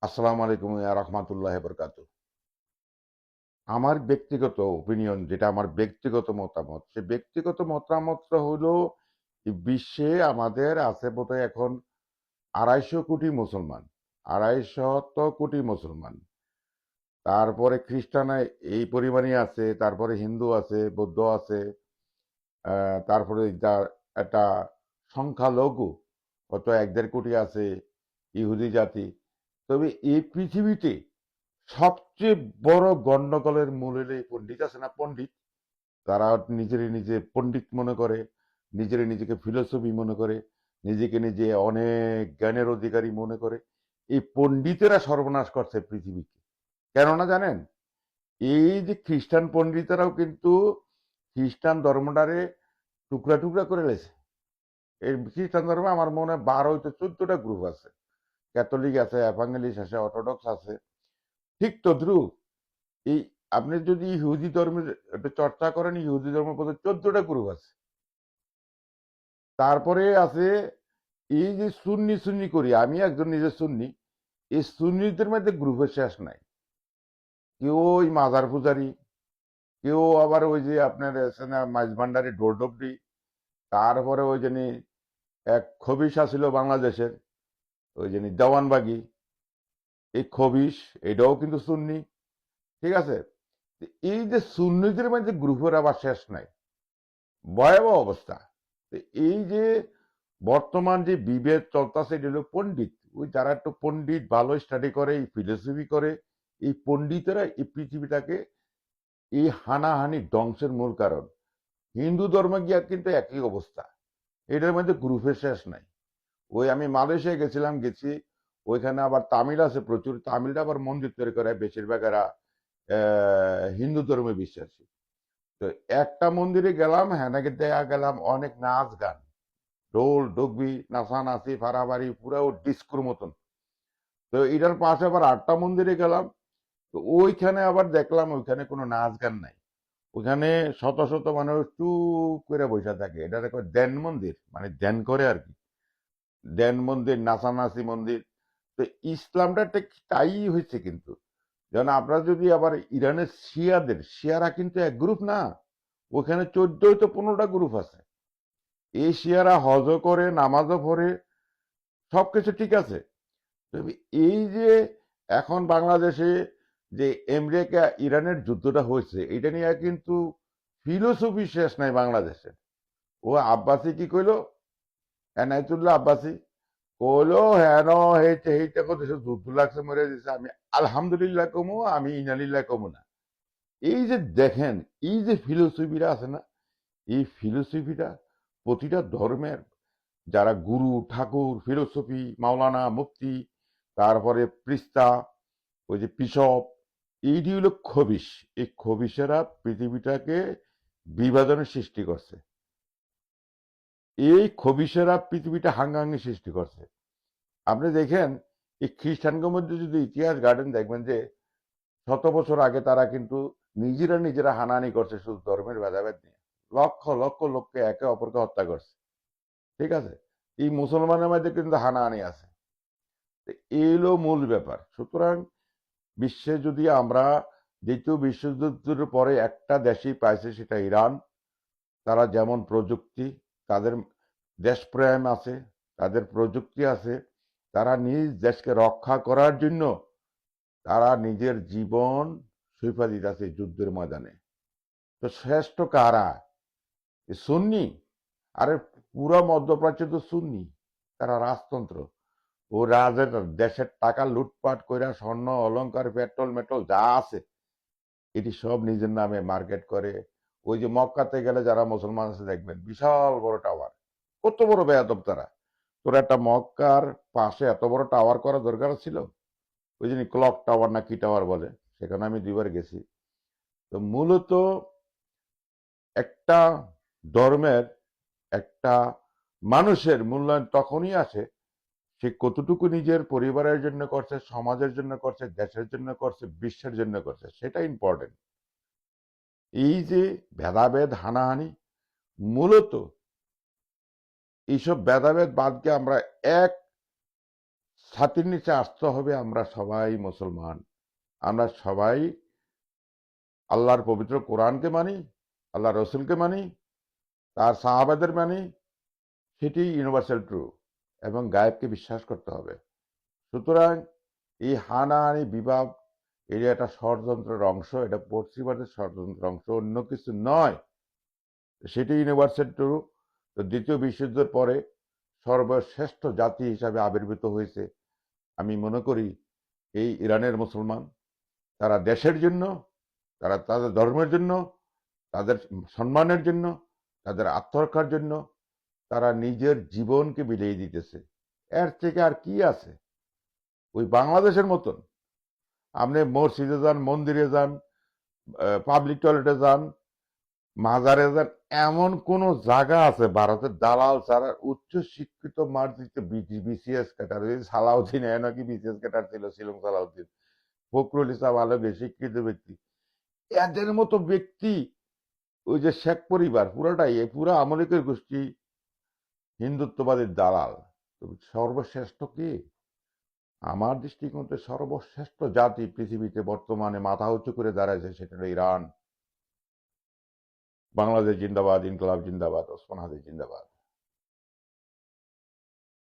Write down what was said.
আসসালামু আলাইকুম রহমতুল্লাহ বরকাত। আমার ব্যক্তিগত ওপিনিয়ন, যেটা আমার ব্যক্তিগত মতামত, সে ব্যক্তিগত মতামতটা হলো এই বিশ্বে আমাদের আছে বোধহয় এখন 250 কোটি মুসলমান, 250 কোটি মুসলমান। তারপরে খ্রিস্টান এই পরিমাণই আছে, তারপরে হিন্দু আছে, বৌদ্ধ আছে, তারপরে যার একটা সংখ্যালঘু কত 1-1.5 কোটি আছে, ইহুদি জাতি। তবে এই পৃথিবীতে সবচেয়ে বড় গন্ডগোলের মূল হলো এই পণ্ডিত আছে না, পণ্ডিত। তারা নিজে পণ্ডিত মনে করে, নিজেকে ফিলোসফি মনে করে, নিজেকে নিজে অনেক জ্ঞানের অধিকারী মনে করে। এই পণ্ডিতেরা সর্বনাশ করছে পৃথিবীকে। কেননা জানেন, এই যে খ্রিস্টান পণ্ডিতেরাও কিন্তু খ্রিস্টান ধর্মটারে টুকরা টুকরা করে লেছে। এই খ্রিস্টান ধর্মে আমার মনে হয় 12 হইতে 14টা গ্রুপ আছে। ক্যাথলিক আছে, এভাঙ্গেলিস্ট আছে, অর্থোডক্স আছে। ঠিক তদ্রুপ এই আপনি যদি ইহুদি ধর্মের একটা চর্চা করেন, ইহুদি ধর্মের মধ্যে 14টা গ্রুপ আছে। তারপরে আছে এই যে সুন্নি সুন্নি করি, আমি একজন নিজে সুন্নি। এই সুন্নিদের মধ্যে গ্রুপের শেষ নাই। কেউ ওই মাজার পূজারি, কেউ আবার ওই যে আপনার মাইজ ভান্ডারি ডোরডবডি, তারপরে ওই যিনি এক খবিশা ছিল বাংলাদেশের, ওই যিনি দেওয়ানবাগি, এই খবিশ, এটাও কিন্তু সুন্নি। ঠিক আছে। এই যে সুন্নিদের মধ্যে গ্রুপের আবার শেষ নাই, ভয়াবহ অবস্থা। এই যে বর্তমান যে বিভেদ চলতেছে, এটা হলো পণ্ডিত। ওই যারা একটু পণ্ডিত, ভালো স্টাডি করে, ফিলোসফি করে, এই পণ্ডিতেরা এই পৃথিবীটাকে এই হানাহানি ধ্বংসের মূল কারণ। হিন্দু ধর্মে গিয়া কিন্তু একই অবস্থা, এটার মধ্যে গ্রুপের শেষ নাই। ওই আমি মালয়েশিয়া গেছি, ওইখানে আবার তামিল আছে প্রচুর। তামিলটা আবার মন্দির তৈরি করে, বেশিরভাগ এরা হিন্দু ধর্মে বিশ্বাসী। তো একটা মন্দিরে গেলাম, হ্যাঁ নাকি দেখা গেলাম অনেক নাচ গান, ঢোল ডুগবি, নাচানাচি, ফাড়াফাড়ি, পুরো ডিস্কোর মতন। তো এটার পাশে আবার 8টা মন্দিরে গেলাম। তো ওইখানে আবার দেখলাম ওইখানে কোনো নাচ গান নাই। ওইখানে শত শত মানুষ চুপ করে বসে থাকে। এটা ধ্যান মন্দির, মানে ধ্যান করে আর কি। ধ্যান মন্দির, নাচানাচি মন্দির। তো ইসলামটা ঠিক তাই হয়েছে কিন্তু। যেন আপনারা যদি আবার ইরানের শিয়ারা কিন্তু এক গ্রুপ না, ওখানে 14-15টা গ্রুপ আছে। এই শিয়ারা হজও করে, নামাজও পড়ে, সবকিছু ঠিক আছে। তবে এই যে এখন বাংলাদেশে যে আমেরিকা ইরানের যুদ্ধটা হয়েছে, এটা নিয়ে কিন্তু ফিলোসফি শেষ নাই বাংলাদেশে। ও আব্বাসি কি কইলো, এনায়তুল্লাহ আব্বাসি কইলো, হ্যাঁ হেইতে হেইতে করতেছে, যুদ্ধ লাগছে, মরে দিছে। আমি আলহামদুলিল্লাহ কমু, আমি ইনালিল্লাহ কমু না। এই যে দেখেন, এই যে ফিলোসফিটা আছে না, এই ফিলোসফিটা প্রতিটা ধর্মের যারা গুরু ঠাকুর, ফিলোসফি, মাওলানা, মুফতি, তারপরে প্রিস্তা, ওই যে পিসব, এইটি হলো খবিশ। এই খবিশেরা পৃথিবীটাকে বিভাজনের সৃষ্টি করছে। এই খবিশেরা পৃথিবীটা হাঙ্গাহাঙ্গি সৃষ্টি করছে। আপনি দেখেন, এই খ্রিস্টানদের মধ্যে যদি ইতিহাস গার্ডেন দেখবেন যে 100 বছর আগে তারা কিন্তু নিজেরা হানাহানি করছে শুধু ধর্মের ভেদাভেদ নিয়ে। লক্ষ লক্ষ লোককে একে অপরকে হত্যা করছে। ঠিক আছে। এই মুসলমানের মধ্যে কিন্তু হানাহানি আছে। এই হলো মূল ব্যাপার। সুতরাং বিশ্বে যদি আমরা দ্বিতীয় বিশ্বযুদ্ধের পরে একটা দেশই পাইছে, সেটা ইরান। তারা যেমন প্রযুক্তি, তাদের দেশপ্রেম আছে, তাদের প্রযুক্তি আছে, তারা নিজ দেশকে রক্ষা করার জন্য তারা নিজের জীবন সুইফা দিতেছে যুদ্ধের ময়দানে। তো শ্রেষ্ঠ কারা? সুন্নি। আরে পুরো মধ্যপ্রাচ্য তো সুন্নি, তারা রাজতন্ত্র। ও রাজের দেশের টাকা লুটপাট কইরা স্বর্ণ অলংকার পেট্রোল মেট্রোল যা আছে এটি সব নিজের নামে মার্কেট করে। ওই যে মক্কাতে গেলে যারা মুসলমান আছে দেখবেন বিশাল বড় টাওয়ার। কত বড় বেয়াদব তারা! তোর একটা মক্কার পাশে এত বড় টাওয়ার করা দরকার ছিল? ওই যে ক্লক টাওয়ার না কি টাওয়ার বলে, সেখানে আমি 2বার গেছি। তো মূলত একটা ধর্মের, একটা মানুষের মূল্যায়ন তখনই আসে সে কতটুকু নিজের পরিবারের জন্য করছে, সমাজের জন্য করছে, দেশের জন্য করছে, বিশ্বের জন্য করছে, সেটা ইম্পর্টেন্ট। এই যে ভেদাভেদ, হানাহানি, মূলত এইসব ভেদাভেদ বাদকে আমরা এক ছাতির নিচে আসতে হবে আমরা সবাই মুসলমান, আমরা সবাই আল্লাহর পবিত্র কোরআনকে মানি, আল্লাহ রসুলকে মানি, তার সাহাবাদের মানি, সেটি ইউনিভার্সাল ট্রু, এবং গায়েবকে বিশ্বাস করতে হবে। সুতরাং এই হানাহানি বিবাদ এটা একটা ষড়যন্ত্রের অংশ, এটা পশ্চিমাদের ষড়যন্ত্রের অংশ, অন্য কিছু নয়। সেটি ইউনিভার্সাল ট্রু। তো দ্বিতীয় বিশ্বযুদ্ধের পরে সর্বশ্রেষ্ঠ জাতি হিসাবে আবির্ভূত হয়েছে আমি মনে করি এই ইরানের মুসলমান। তারা দেশের জন্য, তারা তাদের ধর্মের জন্য, তাদের সম্মানের জন্য, তাদের আত্মরক্ষার জন্য তারা নিজের জীবনকে বিলিয়ে দিতেছে। এর থেকে আর কি আছে? ওই বাংলাদেশের মতন আপনি মসজিদে যান, মন্দিরে যান, পাবলিক টয়লেটে যান, মাজারে যান, এমন কোন জায়গা আছে ভারতের দালাল ছাড়া উচ্চ শিক্ষিত মার্জিত বিসিএস ক্যাডার? সালাউদ্দিন নাকি বিসিএস ক্যাডার ছিল, শিলং সালাউদ্দিন, ফখরুল ইসলাম আলমগীর শিক্ষিত ব্যক্তি, এদের মতো ব্যক্তি, ওই যে শেখ পরিবার পুরাটাই পুরা আমলিকের গোষ্ঠী হিন্দুত্ববাদীর দালাল। সর্বশ্রেষ্ঠ কি? আমার দৃষ্টিকোণে সর্বশ্রেষ্ঠ জাতি পৃথিবীতে বর্তমানে মাথা উঁচু করে দাঁড়াইছে, সেটা হলো ইরান। বাংলাদেশ জিন্দাবাদ, ইনকলাব জিন্দাবাদ, ওসমান হাদি জিন্দাবাদ।